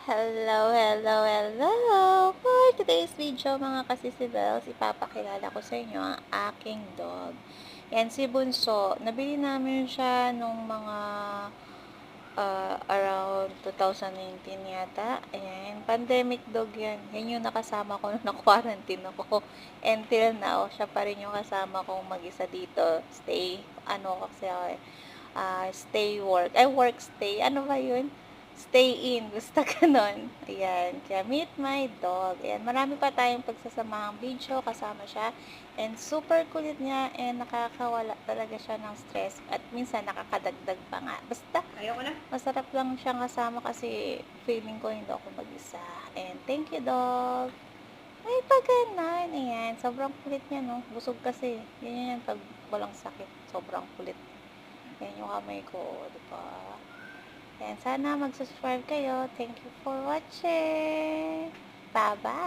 Hello, hello, hello! For today's video mga kasisibels, ipapakilala ko sa inyo ang aking dog. Yan, si Bunso. Nabili namin siya nung mga around 2019 yata. Ayan, pandemic dog yan. Yan yung nakasama ko nung na-quarantine ako. Until now, siya pa rin yung kasama kong mag-isa dito. Stay, kasi ako stay work. Ay, work stay. Ano ba yun? Stay in. Basta ganon. Ayan. Kaya meet my dog. Ayan. Marami pa tayong pagsasamahang video. Kasama siya. And super kulit niya. And nakakawala talaga siya ng stress. At minsan nakakadagdag pa nga. Basta Ayoko na. masarap lang siyang kasama kasi feeling ko hindi ako mag-isa. And thank you, dog. Ay, pag ganon. Ayan. Sobrang kulit niya, no? Busog kasi. Yan pag walang sakit. Sobrang kulit. Yan yung kamay ko, diba? Yan, sana mag-subscribe kayo. Thank you for watching. Bye-bye!